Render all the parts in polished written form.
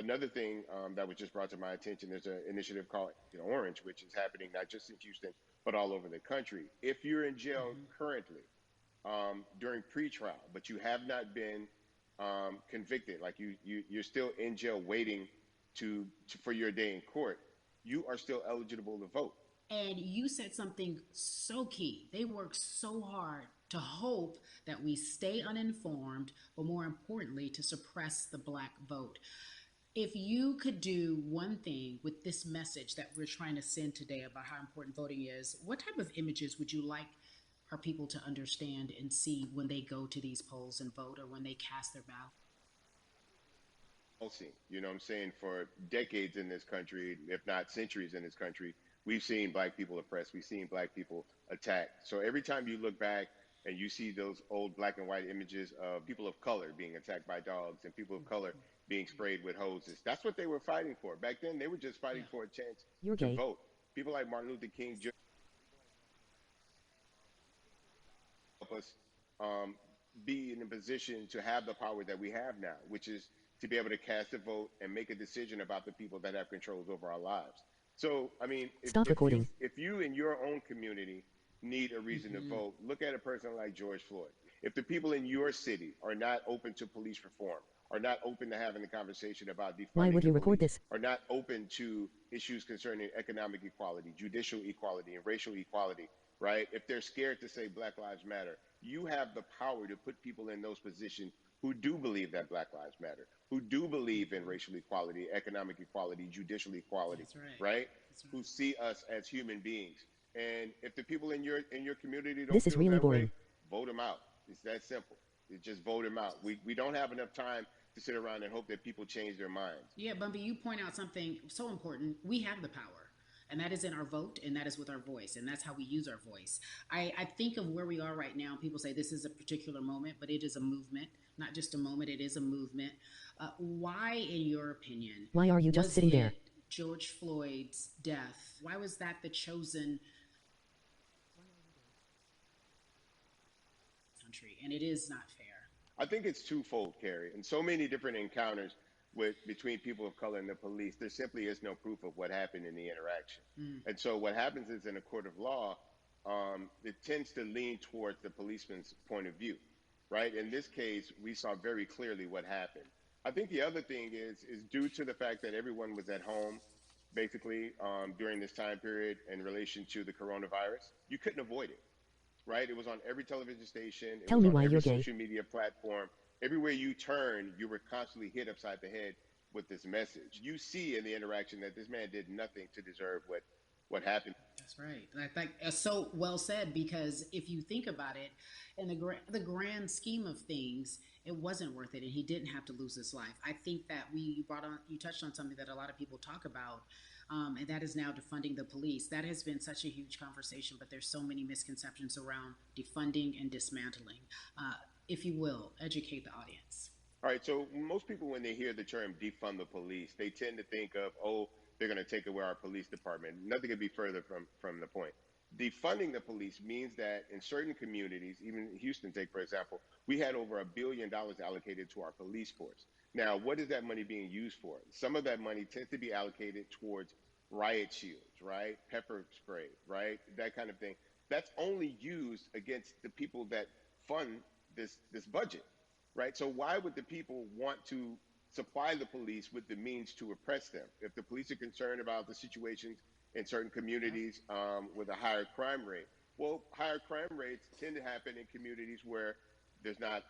Another thing that was just brought to my attention, there's an initiative called Orange, which is happening not just in Houston, but all over the country. If you're in jail Hmm. currently during pretrial, but you have not been convicted, like you're still in jail waiting for your day in court, you are still eligible to vote. And you said something so key. They work so hard to hope that we stay uninformed, but more importantly, to suppress the black vote. If you could do one thing with this message that we're trying to send today about how important voting is, what type of images would you like our people to understand and see when they go to these polls and vote or when they cast their ballot? Seen, you know what I'm saying, for decades in this country, if not centuries in this country, we've seen black people oppressed, we've seen black people attacked. So every time you look back and you see those old black and white images of people of color being attacked by dogs and people of color being sprayed with hoses, that's what they were fighting for. Back then, they were just fighting Yeah. for a chance You're to gay. vote. People like Martin Luther King Jr. help us um, be in a position to have the power that we have now, which is to be able to cast a vote and make a decision about the people that have controls over our lives. So, I mean, Stop recording. if you in your own community need a reason to Hmm. vote, look at a person like George Floyd. If the people in your city are not open to police reform, are not open to having the conversation about Why defunding would the you record police, this? are not open to issues concerning economic equality, judicial equality, and racial equality, right? If they're scared to say Black Lives Matter, you have the power to put people in those positions who do believe that Black Lives Matter, who do believe in racial equality, economic equality, judicial equality, That's right. right? That's Who right. see us as human beings. And if the people in your community don't This is feel really that way, boring. vote them out. It's that simple. It's just vote them out. We don't have enough time to sit around and hope that people change their minds. Yeah, Bumpy, you point out something so important. We have the power, and that is in our vote, and that is with our voice, and that's how we use our voice. I think of where we are right now. People say this is a particular moment, but it is a movement, not just a moment, it is a movement. Why, in your opinion, Why are you just was sitting there? it George Floyd's death? Why was that the chosen country? And it is not fair. I think it's twofold, Carrie. In so many different encounters between people of color and the police, there simply is no proof of what happened in the interaction. Mm, And so what happens is in a court of law, it tends to lean towards the policeman's point of view, right? In this case, we saw very clearly what happened. I think the other thing is due to the fact that everyone was at home, basically during this time period in relation to the coronavirus, you couldn't avoid it, right? It was on every television station, it Tell was me on why every you're gay. social media platform. Everywhere you turn, you were constantly hit upside the head with this message. You see in the interaction that this man did nothing to deserve what happened. that's right. And I think so well said because if you think about it, in the grand scheme of things, it wasn't worth it, and he didn't have to lose his life. I think that you touched on something that a lot of people talk about, and that is now defunding the police. That has been such a huge conversation, but there's so many misconceptions around defunding and dismantling. If you will, educate the audience. All right, so most people, when they hear the term defund the police, they tend to think of, oh, they're going to take away our police department. Nothing could be further from the point. Defunding the police means that in certain communities, even Houston, take for example, we had over $1 billion allocated to our police force. Now, what is that money being used for? Some of that money tends to be allocated towards riot shields, right? Pepper spray, right? That kind of thing. That's only used against the people that fund this budget, right? So why would the people want to supply the police with the means to oppress them? If the police are concerned about the situations in certain Yeah. communities with a higher crime rate, well, higher crime rates tend to happen in communities where there's not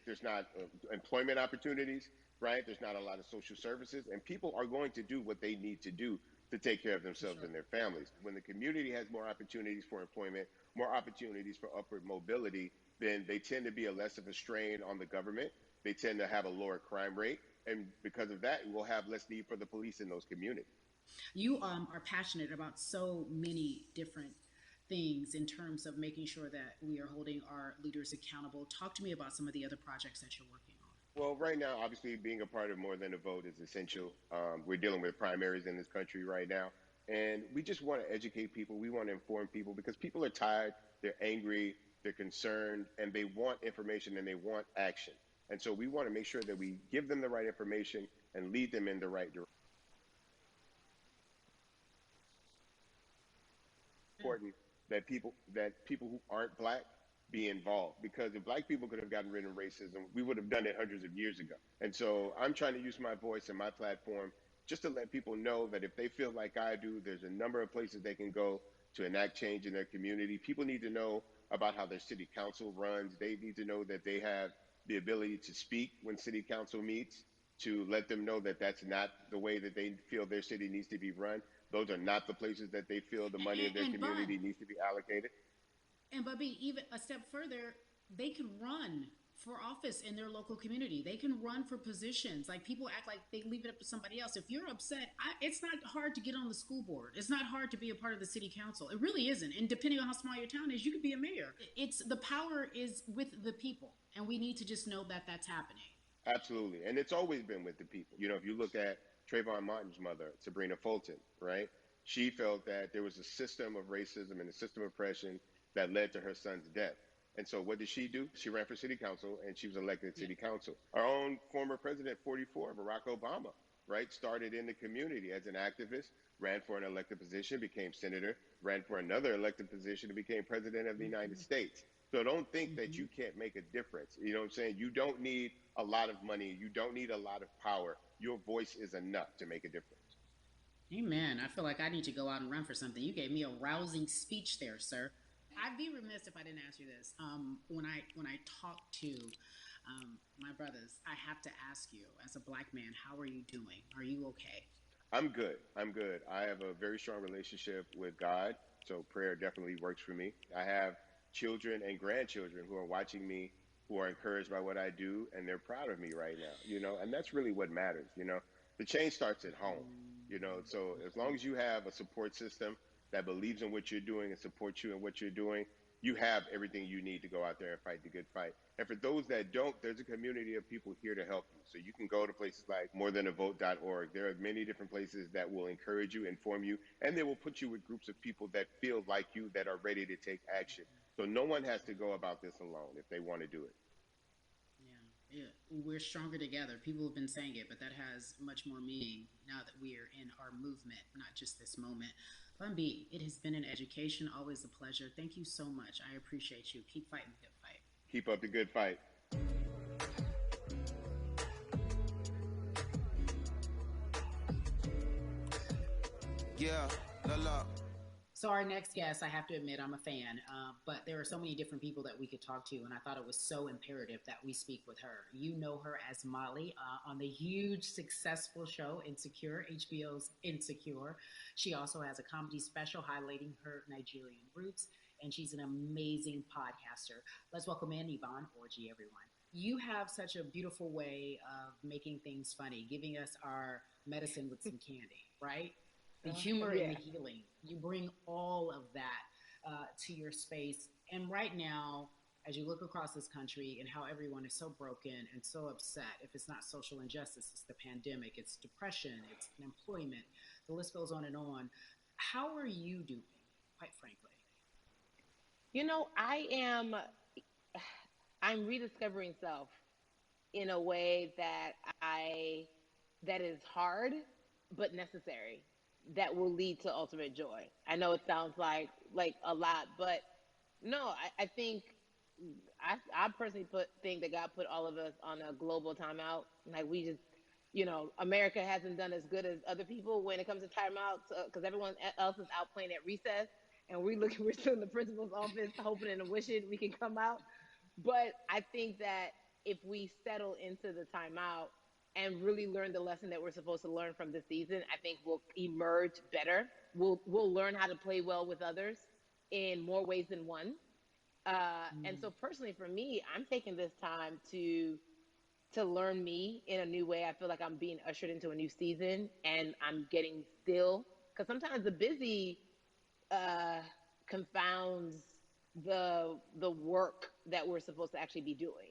there's not employment opportunities, right? There's not a lot of social services, and people are going to do what they need to do to take care of For themselves sure. and their families. When the community has more opportunities for employment, more opportunities for upward mobility, then they tend to be a less of a strain on the government. They tend to have a lower crime rate. And because of that, we'll have less need for the police in those communities. You are passionate about so many different things in terms of making sure that we are holding our leaders accountable. Talk to me about some of the other projects that you're working on. Well, right now, obviously, being a part of More Than a Vote is essential. We're dealing with primaries in this country right now. And we just want to educate people. We want to inform people because people are tired, they're angry, they're concerned, and they want information and they want action. And so we want to make sure that we give them the right information and lead them in the right direction. Important that people who aren't black be involved, because if black people could have gotten rid of racism, we would have done it hundreds of years ago. And so I'm trying to use my voice and my platform just to let people know that if they feel like I do, there's a number of places they can go to enact change in their community. People need to know about how their city council runs. They need to know that they have the ability to speak when city council meets, to let them know that that's not the way that they feel their city needs to be run. Those are not the places that they feel the money of their And community Bun, needs to be allocated. and Bubby, even a step further, they can run for office in their local community. They can run for positions. Like, people act like they leave it up to somebody else. If you're upset, it's not hard to get on the school board. It's not hard to be a part of the city council. It really isn't. And depending on how small your town is, you could be a mayor. It's the power is with the people, and we need to just know that that's happening. Absolutely. And it's always been with the people. You know, if you look at Trayvon Martin's mother, Sabrina Fulton, right? She felt that there was a system of racism and a system of oppression that led to her son's death. And so what did she do? She ran for city council and she was elected to Yeah. city council. Our own former president, 44, Barack Obama, right? Started in the community as an activist, ran for an elected position, became senator, ran for another elected position, and became president of the United States. So don't think that you can't make a difference. You know what I'm saying? You don't need a lot of money. You don't need a lot of power. Your voice is enough to make a difference. Amen. I feel like I need to go out and run for something. You gave me a rousing speech there, sir. I'd be remiss if I didn't ask you this. When I talk to my brothers, I have to ask you, as a black man, how are you doing? Are you okay? I'm good. I'm good. I have a very strong relationship with God, so prayer definitely works for me. I have children and grandchildren who are watching me, who are encouraged by what I do, and they're proud of me right now, and that's really what matters. The change starts at home, so as long as you have a support system that believes in what you're doing and supports you in what you're doing, you have everything you need to go out there and fight the good fight. And for those that don't, there's a community of people here to help you. So you can go to places like morethanavote.org. There are many different places that will encourage you, inform you, and they will put you with groups of people that feel like you, that are ready to take action. So no one has to go about this alone if they want to do it. Yeah, we're stronger together. People have been saying it, but that has much more meaning now that we are in our movement, not just this moment. Bun B, it has been an education, always a pleasure. Thank you so much. I appreciate you. Keep fighting the good fight. Keep up the good fight. Yeah, la la. So our next guest, I have to admit, I'm a fan, but there are so many different people that we could talk to, and I thought it was so imperative that we speak with her. You know her as Molly on the huge, successful show Insecure, HBO's Insecure. She also has a comedy special highlighting her Nigerian roots, and she's an amazing podcaster. Let's welcome in Yvonne Orji, everyone. You have such a beautiful way of making things funny, giving us our medicine with some candy, right? The humor and the healing. You bring all of that to your space. And right now, as you look across this country and how everyone is so broken and so upset, if it's not social injustice, it's the pandemic, it's depression, it's unemployment, the list goes on and on. How are you doing, quite frankly? I'm rediscovering self in a way that is hard, but necessary, that will lead to ultimate joy. I know it sounds like a lot, but no, I think I personally think that God put all of us on a global timeout. Like, we just, America hasn't done as good as other people when it comes to timeouts, because everyone else is out playing at recess, and we're still in the principal's office hoping and wishing we can come out. But I think that if we settle into the timeout and really learn the lesson that we're supposed to learn from this season, I think we'll emerge better. We'll learn how to play well with others in more ways than one. And so personally for me, I'm taking this time to learn me in a new way. I feel like I'm being ushered into a new season, and I'm getting still, because sometimes the busy confounds the work that we're supposed to actually be doing.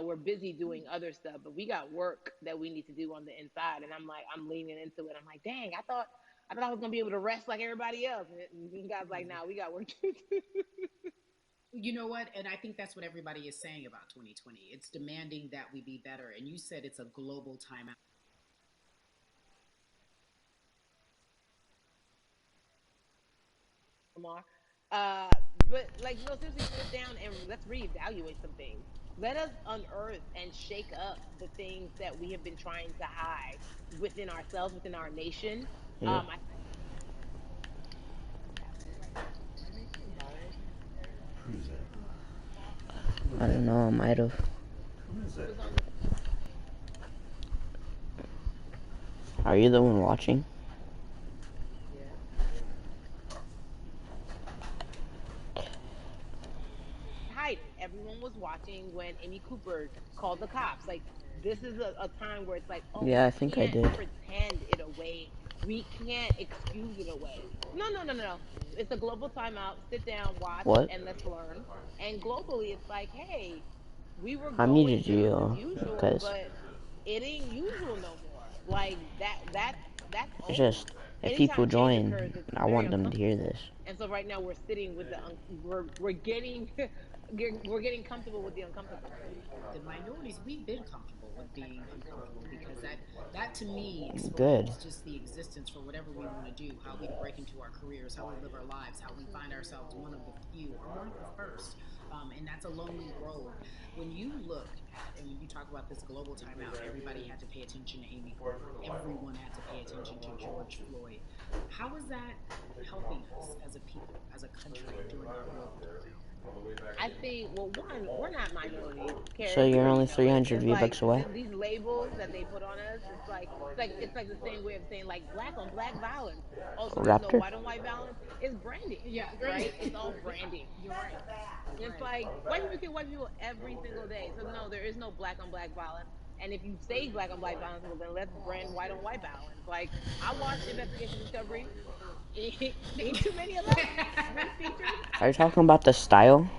We're busy doing other stuff, but we got work that we need to do on the inside. And I'm leaning into it. I'm like, dang, I thought I was gonna be able to rest like everybody else. And God's like, nah, we got work to do. You know what? And I think that's what everybody is saying about 2020. It's demanding that we be better. And you said it's a global timeout. Lamar. But like, no, seriously, sit down and let's reevaluate some things. Let us unearth and shake up the things that we have been trying to hide within ourselves, within our nation. Yep. I happening right now. Did I say Barnes earlier? Who's that? I don't know. I might have. Who is He that? was on the. Are you the one watching? Yeah. Hiding. Everyone was watching when Amy Cooper called the cops. Like, this is a time where it's like, oh, Yeah, we I think I can't did. pretend it away. We can't excuse it away. No, no, no, no, no. It's a global timeout. Sit down, watch, What? and let's learn. And globally, it's like, hey, we were I going muted business as you usual, because but it ain't usual no more. Like that's it's old. just if people Anytime change join, occurs, it's I very want them to hear uncomfortable. this. And so right now we're sitting with we're getting we're getting comfortable with the uncomfortable. The minorities, we've been comfortable with being uncomfortable because that to me Good. exposes just the existence for whatever we want to do, how we break into our careers, how we live our lives, how we find ourselves one of the few or one of the first. And that's a lonely road. When you look at, and when you talk about this global timeout, everybody had to pay attention to Amy Cooper. Everyone had to pay attention to George Floyd. How is that helping us as a people, as a country during our global timeout? I think, well, one, we're not minorities. So Karen, you you're already only know it. 300 It's like V-Bucks away? these labels that they put on us. It's like the same way of saying like black on black violence. Oh, so there's no Raptor? white on white violence. It's branding, Yeah, right? It's all branding. you're right. You're It's right. like white people kill white people every single day. So no, there is no black on black violence. And if you say black on black violence, well then let's brand white on white violence. Like I watched Investigation Discovery. Ain't too many of us being featured. Are you talking about the style?